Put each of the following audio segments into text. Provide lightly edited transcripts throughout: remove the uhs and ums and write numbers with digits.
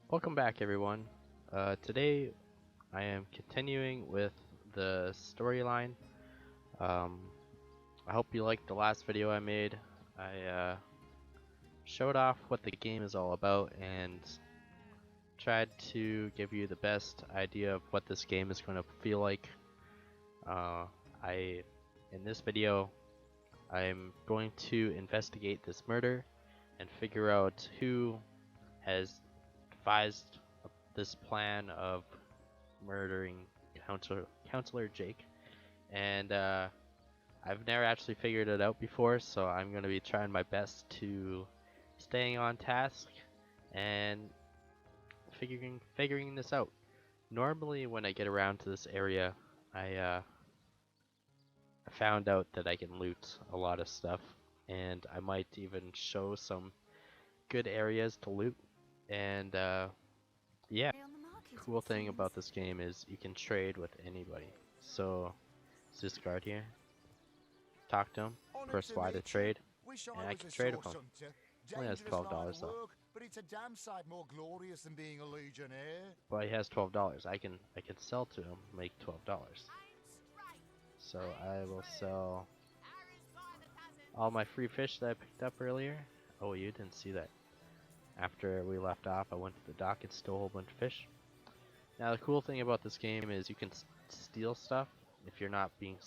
Welcome back, everyone. Today I am continuing with the storyline. Um, I hope you liked the last video I made. I showed off what the game is all about and tried to give you the best idea of what this game is going to feel like. Uh, in this video, I'm going to investigate this murder and figure out who has devised this plan of murdering Counselor Jake, and I've never actually figured it out before, so I'm gonna be trying my best to staying on task and figuring this out. Normally, when I get around to this area, I found out that I can loot a lot of stuff, and I might even show some good areas to loot. And yeah, cool thing about this game is you can trade with anybody. So it's this guard here. Talk to him, press Y to trade, Wish and I I was can a trade with source him. hunter. Only has Dangerous line $12 of though, work, but it's a damn sight more glorious than being a legionnaire. but he has $12. I can sell to him, make $12. So I will sell all my free fish that I picked up earlier. Oh, you didn't see that. After we left off, I went to the dock and stole a whole bunch of fish. Now the cool thing about this game is you can steal stuff if you're not being,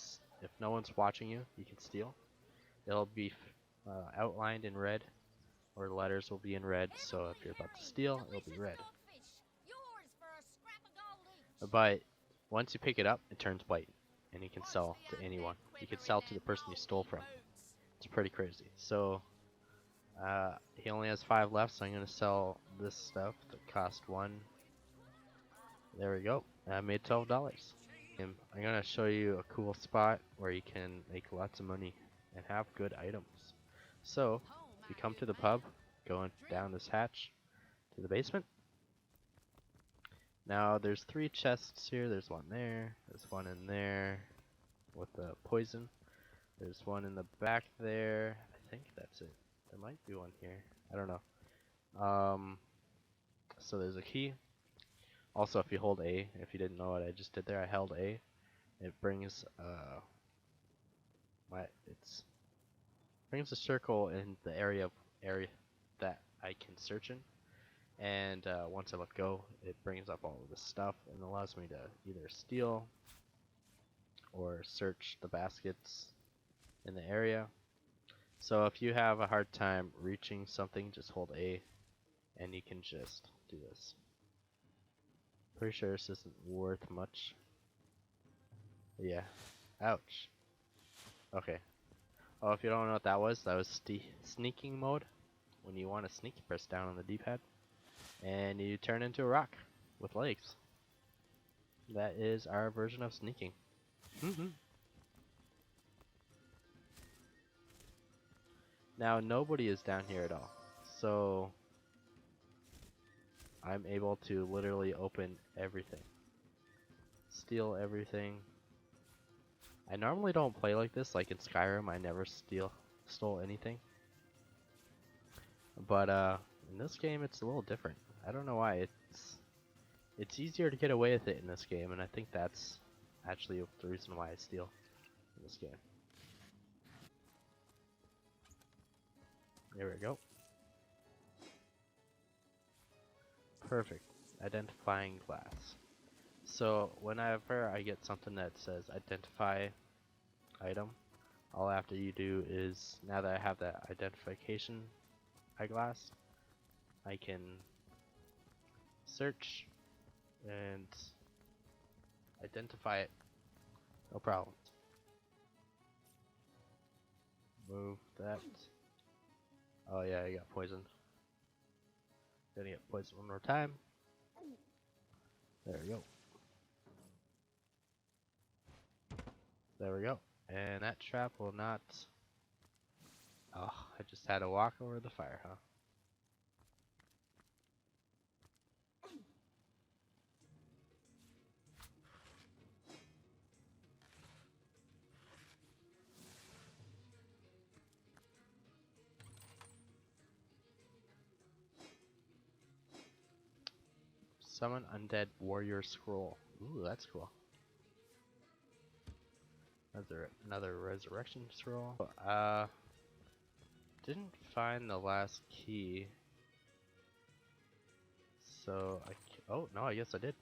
if no one's watching you, you can steal. It'll be outlined in red, or the letters will be in red. So if you're about to steal, it'll be red. But once you pick it up, it turns white, and you can sell to anyone. You can sell to the person you stole from. It's pretty crazy. So he only has 5 left, so I'm gonna sell this stuff that cost 1. There we go. I made $12. And I'm gonna show you a cool spot where you can make lots of money and have good items. So if you come to the pub, going down this hatch to the basement. Now there's 3 chests here. There's one there. There's one in there with the poison. There's one in the back there. I think that's it. There might be one here. I don't know. So there's a key. Also, if you hold A, if you didn't know what I just did there, I held A. It brings brings a circle in the area that I can search in. And once I let go, it brings up all of this stuff and allows me to either steal or search the baskets in the area. So if you have a hard time reaching something, just hold A and you can just do this. Pretty sure this isn't worth much. But yeah. Ouch. Okay. Oh, if you don't know what that was sneaking mode. When you want to sneak, you press down on the D-pad. And you turn into a rock with legs. That is our version of sneaking. Now nobody is down here at all, so I'm able to literally open everything, steal everything. I normally don't play like this, like in Skyrim. I never stole anything, but in this game it's a little different. I don't know why. It's easier to get away with it in this game, and I think that's actually the reason why I steal in this game. There we go. Perfect. Identifying glass. So whenever I get something that says identify item, all I have to do is, now that I have that identification eyeglass, I can search and identify it. No problem. Move that. Oh yeah, I got poisoned. Gonna get poisoned one more time. There we go. There we go. And that trap will not... Oh, I just had to walk over the fire, huh? Summon undead warrior scroll. Ooh, that's cool. Another resurrection scroll. Didn't find the last key. So oh no, I guess I did.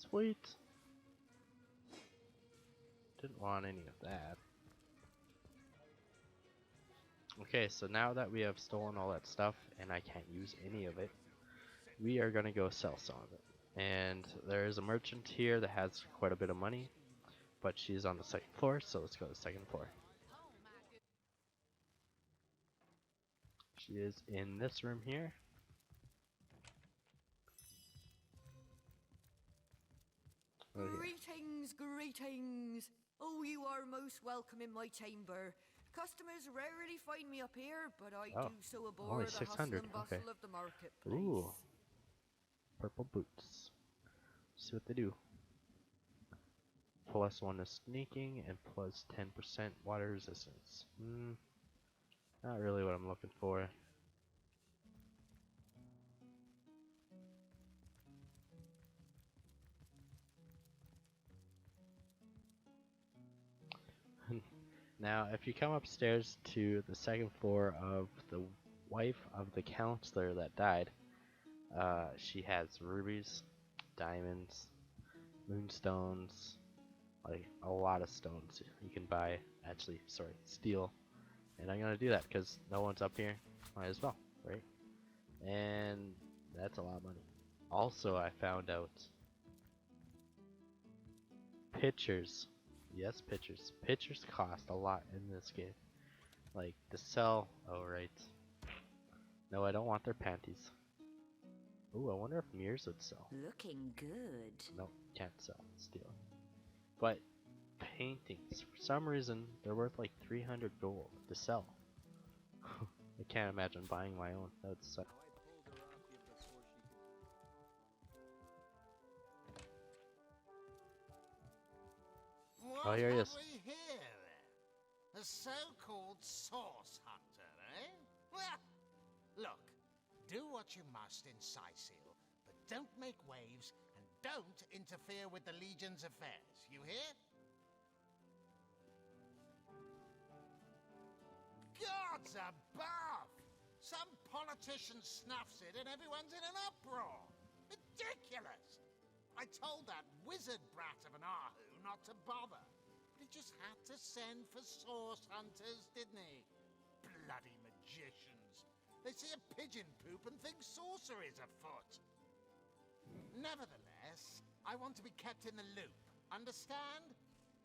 Sweet. Didn't want any of that. Okay, so now that we have stolen all that stuff and I can't use any of it, we are gonna go sell some of it. And there is a merchant here that has quite a bit of money, but she's on the second floor, so let's go to the second floor. She is in this room here. Right here. Greetings, greetings. Oh, you are most welcome in my chamber. Customers rarely find me up here, but I do so only aboard the 600, hustle and bustle okay. of the marketplace. Ooh. Purple boots. See what they do. +1 to sneaking and plus 10% water resistance. Not really what I'm looking for. Now, if you come upstairs to the second floor of the wife of the counselor that died, she has rubies, diamonds, moonstones, like a lot of stones you can buy. Actually, sorry, steal. And I'm gonna do that because no one's up here. Might as well, right? And that's a lot of money. Also, I found out pictures. Yes, pictures. Pictures cost a lot in this game. Like to sell. Oh right. No, I don't want their panties. Ooh, I wonder if mirrors would sell. Looking good. Nope, can't sell. Steal. But paintings, for some reason, they're worth like 300 gold to sell. I can't imagine buying my own. That would suck. What Here he have is. we here then? A so-called source hunter, eh? Well, look, do what you must in Sicil, but don't make waves and don't interfere with the Legion's affairs. You hear? Gods above! Some politician snuffs it and everyone's in an uproar. Ridiculous! I told that wizard brat of an Ahu not to bother. But he just had to send for source hunters, didn't he? Bloody magicians. They see a pigeon poop and think sorcery's afoot. Nevertheless, I want to be kept in the loop. Understand?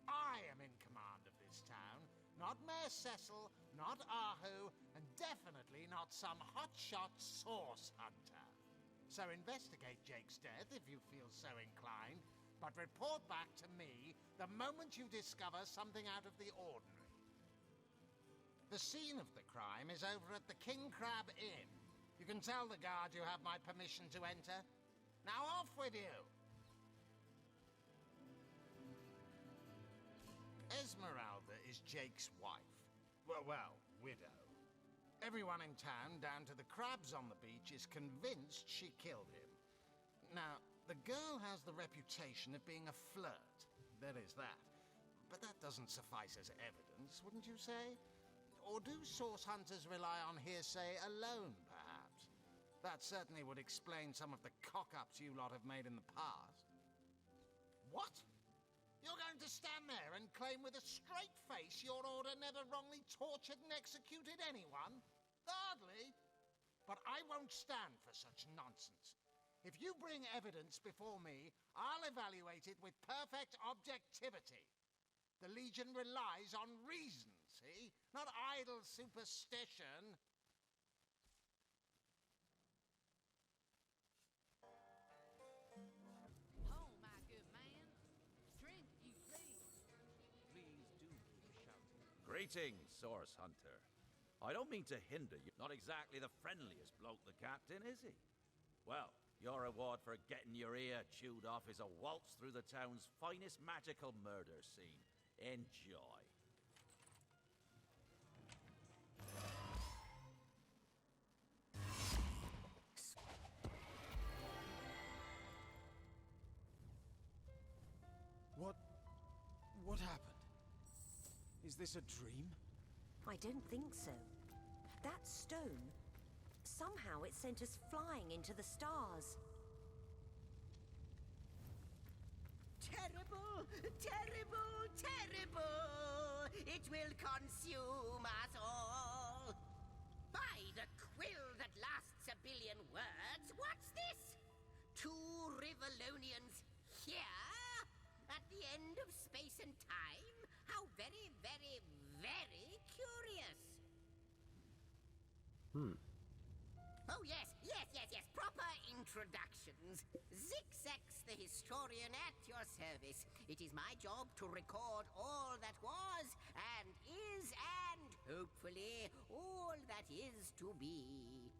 I am in command of this town. Not Mayor Cecil, not Ahu, and definitely not some hotshot source hunter. So investigate Jake's death if you feel so inclined, but report back to me the moment you discover something out of the ordinary. The scene of the crime is over at the King Crab Inn. You can tell the guard you have my permission to enter. Now off with you! Esmeralda is Jake's wife. Well, widow. Everyone in town, down to the crabs on the beach, is convinced she killed him. Now, the girl has the reputation of being a flirt. There is that. But that doesn't suffice as evidence, wouldn't you say? Or do source hunters rely on hearsay alone, perhaps? That certainly would explain some of the cock-ups you lot have made in the past. What? You're going to stand there and claim with a straight face your order never wrongly tortured and executed anyone? Hardly. But I won't stand for such nonsense. If you bring evidence before me, I'll evaluate it with perfect objectivity. The Legion relies on reason, see? Not idle superstition. Oh, my good man. Drink, if you please. Please do keep shouting. Greetings, Source Hunter. I don't mean to hinder you. Not exactly the friendliest bloke, the captain, is he? Well, your reward for getting your ear chewed off is a waltz through the town's finest magical murder scene. Enjoy. What happened? Is this a dream? I don't think so. That stone, somehow it sent us flying into the stars. Terrible, terrible, terrible! It will consume us all! By the quill that lasts a billion words, what's this? 2 Rivalonians here? At the end of space and time? How very, very, very curious! Oh, yes, yes, yes, yes, proper introductions. Zix the historian at your service. It is my job to record all that was, and is, and hopefully all that is to be.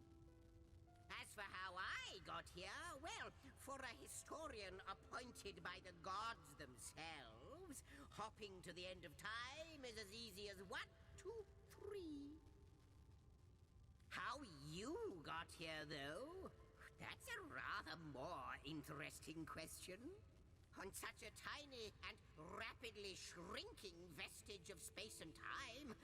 As for how I got here, well, for a historian appointed by the gods themselves, hopping to the end of time is as easy as 1, 2, 3. How you got here, though? That's a rather more interesting question. On such a tiny and rapidly shrinking vestige of space and time,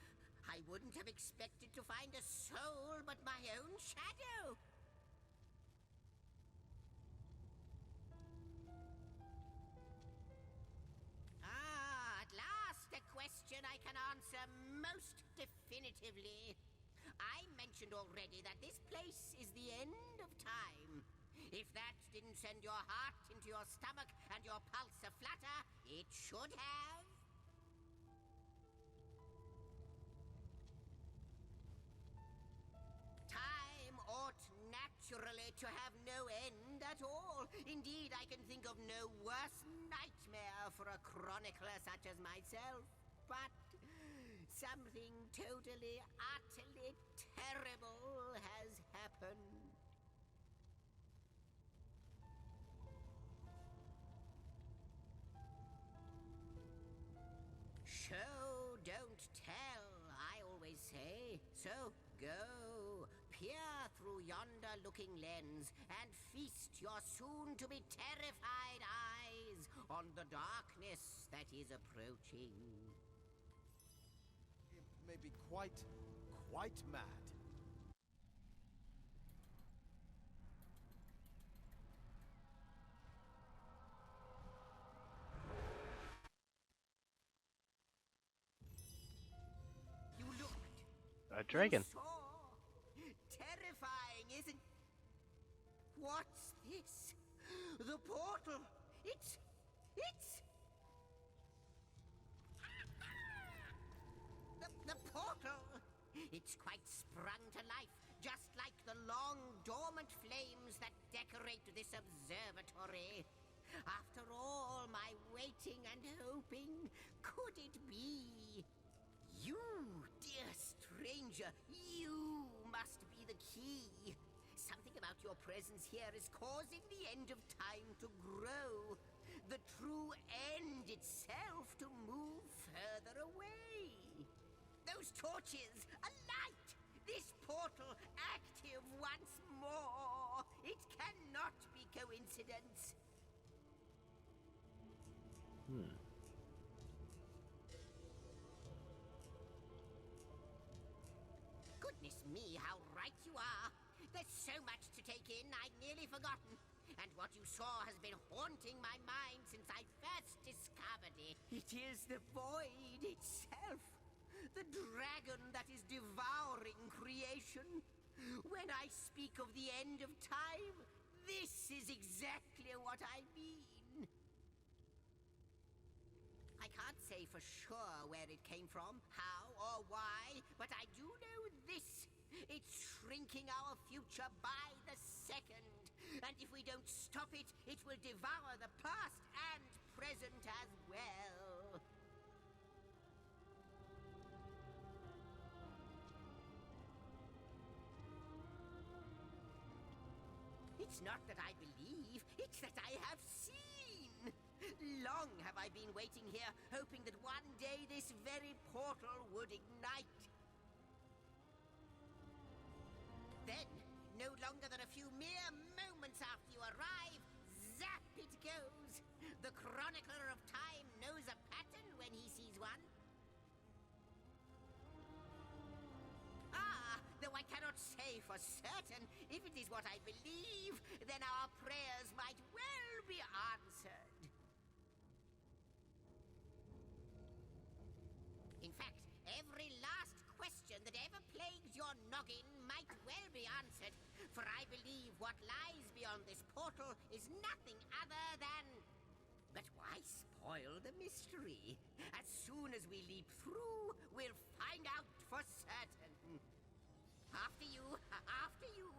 I wouldn't have expected to find a soul but my own shadow. Ah, at last a question I can answer most definitively. I mentioned already that this place is the end of time. If that didn't send your heart into your stomach and your pulse a-flutter, it should have. Time ought naturally to have no end at all. Indeed, I can think of no worse nightmare for a chronicler such as myself. But something totally, utterly terrible has happened. Show, don't tell, I always say. So go, peer through yonder looking lens, and feast your soon-to-be terrified eyes on the darkness that is approaching. It may be quite mad. You looked. A dragon. You saw. Terrifying, isn't... What's this? The portal. It's... The portal! It's quite sprung to life, just like the long, dormant flames that decorate this observatory. After all my waiting and hoping, could it be? You, dear stranger, you must be the key. Something about your presence here is causing the end of time to grow. The true end itself to move further away. Those torches, a light! This portal active once more! It cannot be coincidence. Goodness me, how right you are. There's so much to take in, I'd nearly forgotten. And what you saw has been haunting my mind since I first discovered it. It is the void itself. The dragon that is devouring creation. When I speak of the end of time, this is exactly what I mean. I can't say for sure where it came from, how or why, but I do know this. It's shrinking our future by the second. And if we don't stop it, it will devour the past and present as well. It's not that I believe, it's that I have seen. Long have I been waiting here, hoping that one day this very portal would ignite. Then, no longer than a few mere moments after you arrive, zap it goes. The chronicler of time knows a pattern when he for certain, if it is what I believe, then our prayers might well be answered. In fact, every last question that ever plagued your noggin might well be answered, for I believe what lies beyond this portal is nothing other than... But why spoil the mystery? As soon as we leap through, we'll find out for certain. After you, after you.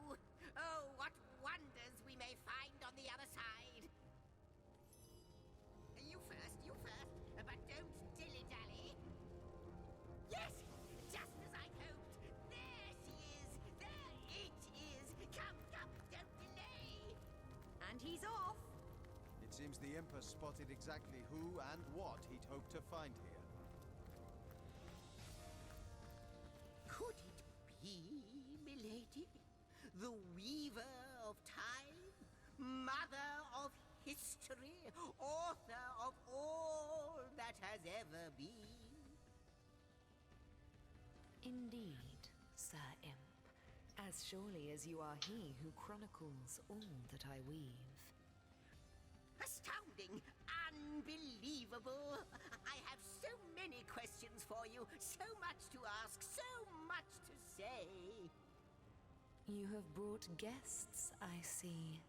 Oh, what wonders we may find on the other side. You first, but don't dilly-dally. Yes, just as I hoped. There she is. There it is. Come, don't delay. And he's off. It seems the Imp has spotted exactly who and what he'd hoped to find here. Could it be, milady? The weaver of time? Mother of history? Author of all that has ever been? Indeed, Sir Imp. As surely as you are he who chronicles all that I weave. Astounding! Unbelievable! I have so many questions for you, so much to ask, so much to say. You have brought guests, I see.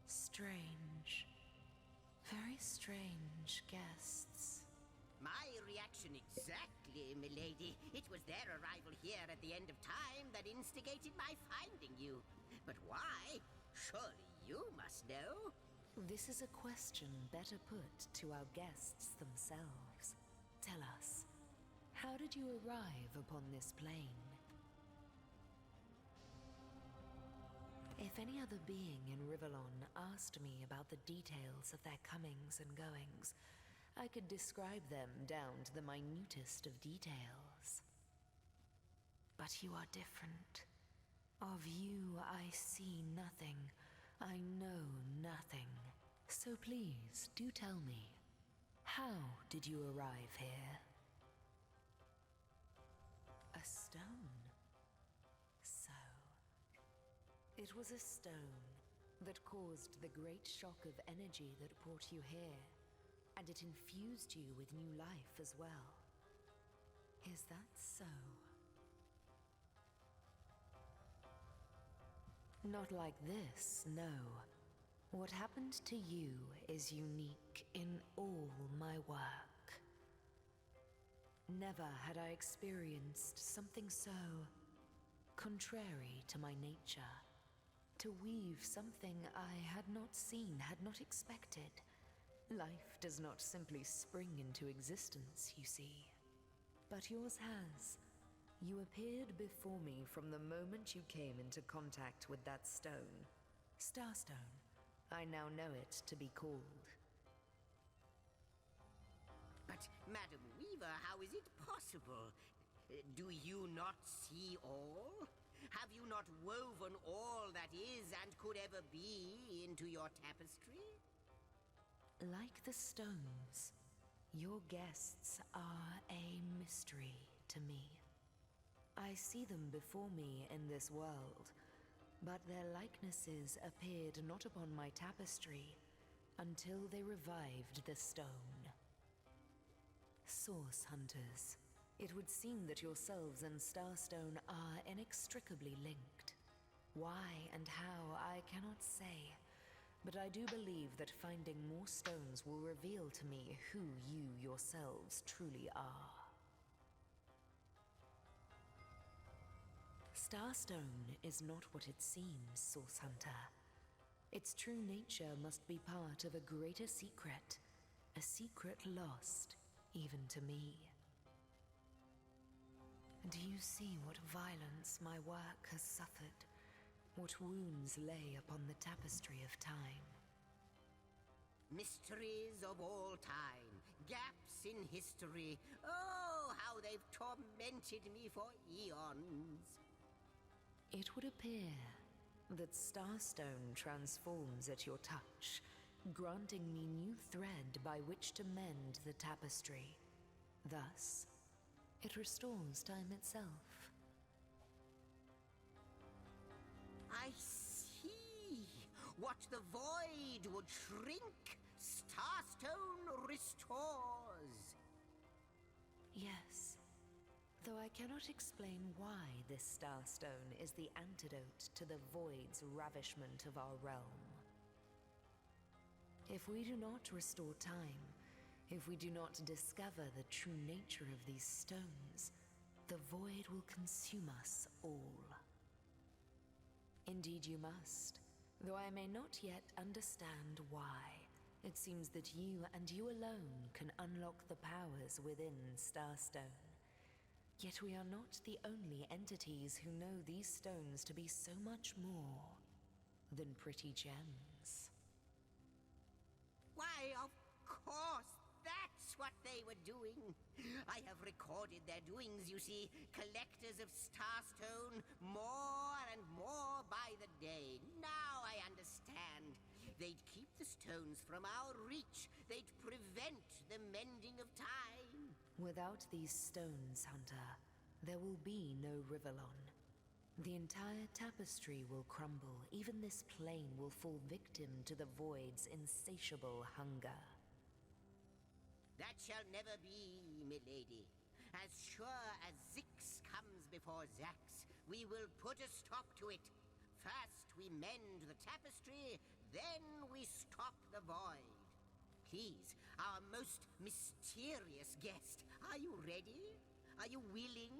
Strange. Very strange guests. My reaction exactly, milady. It was their arrival here at the end of time that instigated my finding you. But why? Surely you must know. This is a question better put to our guests themselves. Tell us, how did you arrive upon this plane? If any other being in Rivellon asked me about the details of their comings and goings, I could describe them down to the minutest of details. But you are different. Of you I see nothing. I know nothing. So please, do tell me, how did you arrive here? A stone. So, it was a stone that caused the great shock of energy that brought you here, and it infused you with new life as well. Is that so? Not like this, no. What happened to you is unique in all my work. Never had I experienced something so contrary to my nature. To weave something I had not seen, had not expected. Life does not simply spring into existence, you see. But yours has. You appeared before me from the moment you came into contact with that stone. Starstone. I now know it to be called. But, Madam Weaver, how is it possible? Do you not see all? Have you not woven all that is and could ever be into your tapestry? Like the stones, your guests are a mystery to me. I see them before me in this world, but their likenesses appeared not upon my tapestry until they revived the stone. Source hunters, it would seem that yourselves and Starstone are inextricably linked. Why and how, I cannot say, but I do believe that finding more stones will reveal to me who you yourselves truly are. Starstone is not what it seems, Source Hunter. Its true nature must be part of a greater secret, a secret lost even to me. Do you see what violence my work has suffered? What wounds lay upon the tapestry of time? Mysteries of all time, gaps in history. Oh, how they've tormented me for eons. It would appear that Starstone transforms at your touch, granting me new thread by which to mend the tapestry. Thus, it restores time itself. I see. What the void would shrink, Starstone restores. Yes. Though I cannot explain why this starstone is the antidote to the void's ravishment of our realm. If we do not restore time, if we do not discover the true nature of these stones, the void will consume us all. Indeed you must, though I may not yet understand why. It seems that you and you alone can unlock the powers within Starstone. Yet we are not the only entities who know these stones to be so much more than pretty gems. Why, of course, that's what they were doing. I have recorded their doings, you see. Collectors of Starstone, more and more by the day. Now I understand. They'd keep the stones from our reach. They'd prevent the mending of time. Without these stones, Hunter, there will be no Rivellon. The entire tapestry will crumble. Even this plane will fall victim to the void's insatiable hunger. That shall never be, milady. As sure as Zix comes before Zax, we will put a stop to it. First we mend the tapestry, then we stop the void. Please, our most mysterious guest, are you ready? Are you willing?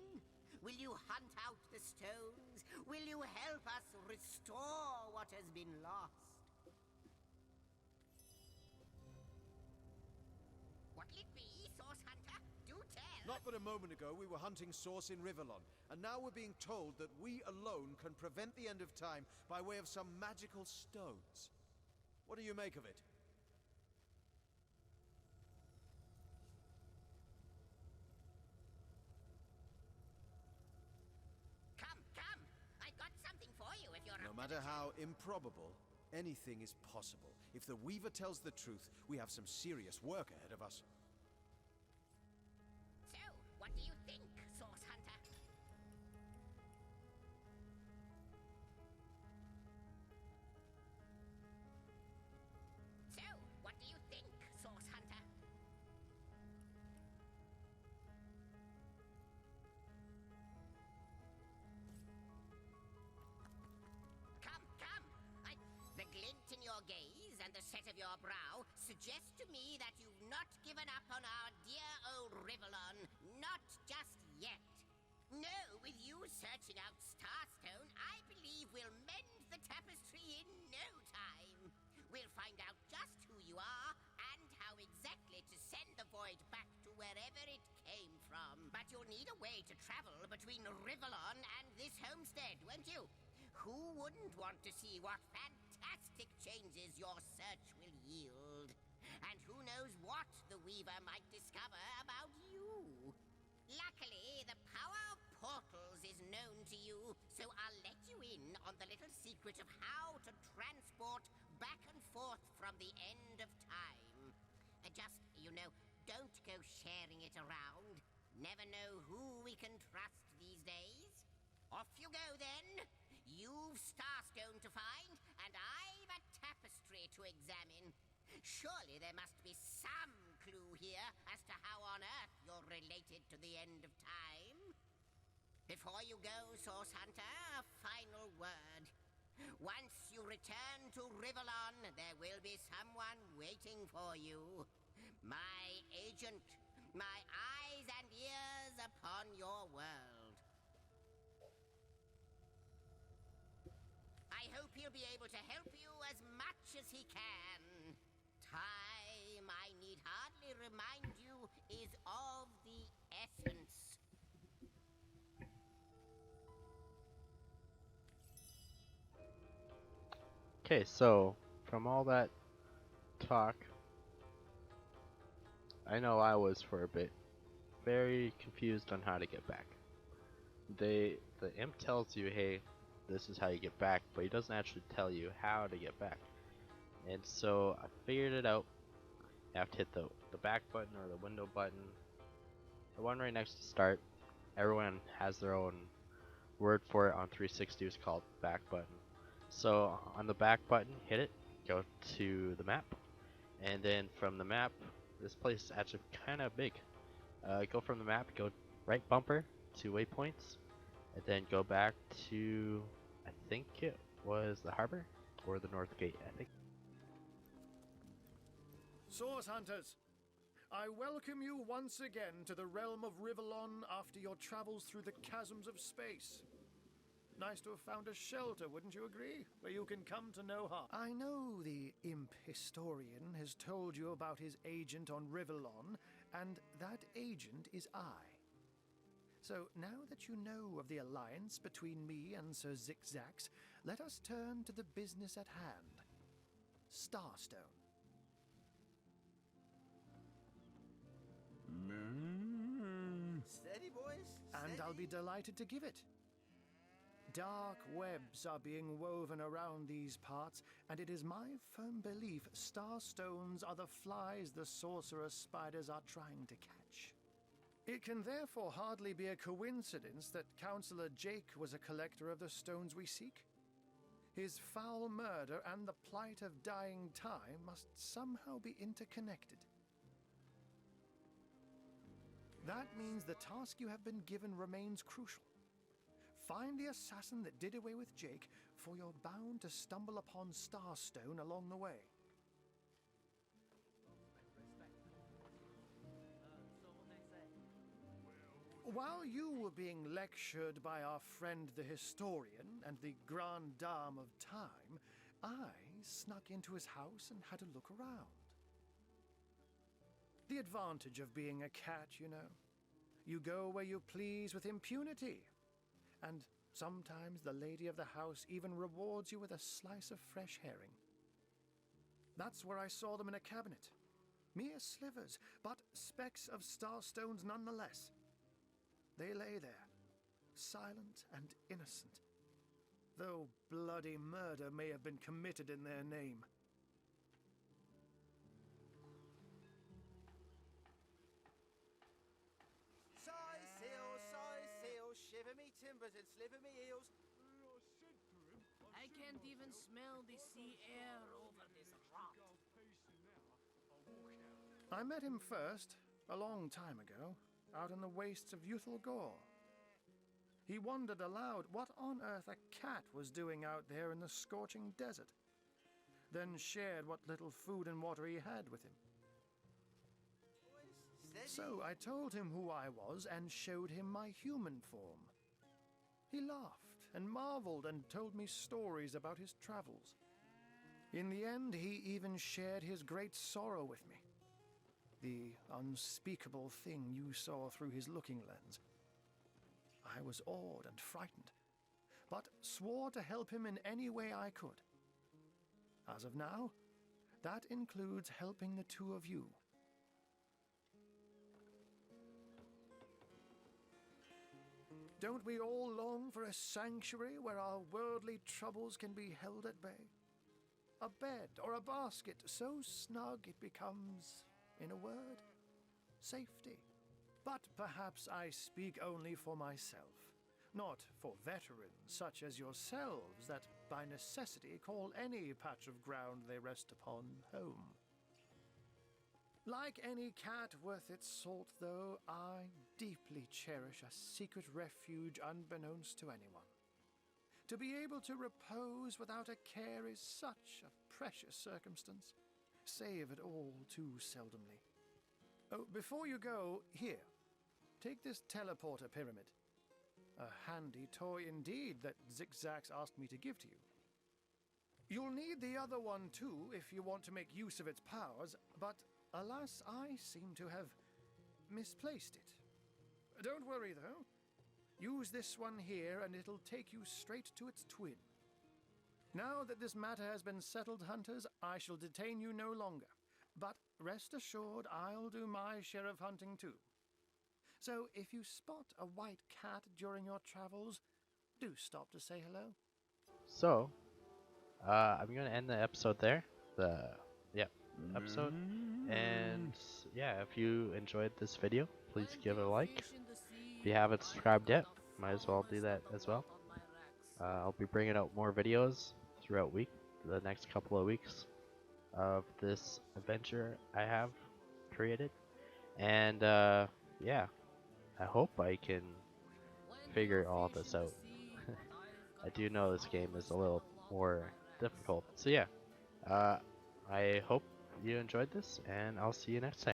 Will you hunt out the stones? Will you help us restore what has been lost? What'll it be, Source Hunter? Do tell! Not but a moment ago we were hunting Source in Rivellon, and now we're being told that we alone can prevent the end of time by way of some magical stones. What do you make of it? Come! I got something for you if you're No up to matter the how improbable, anything is possible. If the Weaver tells the truth, we have some serious work ahead of us. So, what do you think, Source Hunter? So, what do you think, Source Hunter? Come! The glint in your gaze and the set of your brow suggest to me that you've not given up on our dear old Rivellon. Not just yet. No, with you searching out Starstone, I believe we'll mend the tapestry in no time. We'll find out just who you are and how exactly to send the void back to wherever it came from. But you'll need a way to travel between Rivellon and this homestead, won't you? Who wouldn't want to see what fantastic changes your search will yield? And who knows what the Weaver might discover about you? Luckily, the power of portals is known to you, so I'll let you in on the little secret of how to transport back and forth from the end of time. Just, don't go sharing it around. Never know who we can trust these days. Off you go, then. You've Starstone to find, and I've a tapestry to examine. Surely there must be some clue here as to how on earth you're related to the end of time. Before you go, Source Hunter, a final word. Once you return to Rivellon, there will be someone waiting for you. My agent, my eyes and ears upon your world. I hope he'll be able to help you as much as he can. Time, I need hardly remind you, is of the essence. Okay, so from all that talk, I know I was for a bit very confused on how to get back. The imp tells you, hey, this is how you get back, but he doesn't actually tell you how to get back. And so I figured it out. You have to hit the back button or the window button, the one right next to start. Everyone has their own word for it on 360. It's called back button. So on the back button, hit it, go to the map, and then from the map, this place is actually kind of big. Go from the map, go right bumper to waypoints, and then go back to, I think it was the harbor or the north gate, I think. Source Hunters, I welcome you once again to the realm of Rivellon after your travels through the chasms of space. Nice to have found a shelter, wouldn't you agree? Where you can come to no harm. I know the imp historian has told you about his agent on Rivellon, and that agent is I. So now that you know of the alliance between me and Sir Zigzags, let us turn to the business at hand. Starstone. Steady, boys. And I'll be delighted to give it. Dark webs are being woven around these parts, and it is my firm belief starstones are the flies the sorcerer spiders are trying to catch. It can therefore hardly be a coincidence that Councillor Jake was a collector of the stones we seek. His foul murder and the plight of dying time must somehow be interconnected. That means the task you have been given remains crucial. Find the assassin that did away with Jake, for you're bound to stumble upon Starstone along the way. While you were being lectured by our friend the historian and the grande dame of time, I snuck into his house and had a look around. The advantage of being a cat, you know. You go where you please with impunity. And sometimes the lady of the house even rewards you with a slice of fresh herring. That's where I saw them in a cabinet. Mere slivers, but specks of starstones nonetheless. They lay there, silent and innocent, though bloody murder may have been committed in their name. Shiver me timbers and sliver me heels. I can't even smell the sea air over this rot. I met him first, a long time ago, out in the wastes of Youthful Gore. He wondered aloud what on earth a cat was doing out there in the scorching desert, then shared what little food and water he had with him. So I told him who I was and showed him my human form. He laughed and marveled and told me stories about his travels. In the end, he even shared his great sorrow with me. The unspeakable thing you saw through his looking lens. I was awed and frightened, but swore to help him in any way I could. As of now, that includes helping the two of you. Don't we all long for a sanctuary where our worldly troubles can be held at bay? A bed or a basket so snug it becomes, in a word, safety. But perhaps I speak only for myself, not for veterans such as yourselves that by necessity call any patch of ground they rest upon home. Like any cat worth its salt, though, I deeply cherish a secret refuge unbeknownst to anyone. To be able to repose without a care is such a precious circumstance, save it all too seldomly. Oh, before you go, here, take this teleporter pyramid. A handy toy indeed that Zigzags asked me to give to you. You'll need the other one too if you want to make use of its powers, but alas, I seem to have misplaced it. Don't worry, though. Use this one here, and it'll take you straight to its twin. Now that this matter has been settled, hunters, I shall detain you no longer. But rest assured, I'll do my share of hunting too. So if you spot a white cat during your travels, do stop to say hello. So, I'm gonna end the episode there. Episode. And yeah, if you enjoyed this video, please give it a like. If you haven't subscribed yet, might as well do that as well. I'll be bringing out more videos throughout the next couple of weeks of this adventure I have created. And yeah, I hope I can figure all this out. I do know this game is a little more difficult. So yeah, I hope you enjoyed this, and I'll see you next time.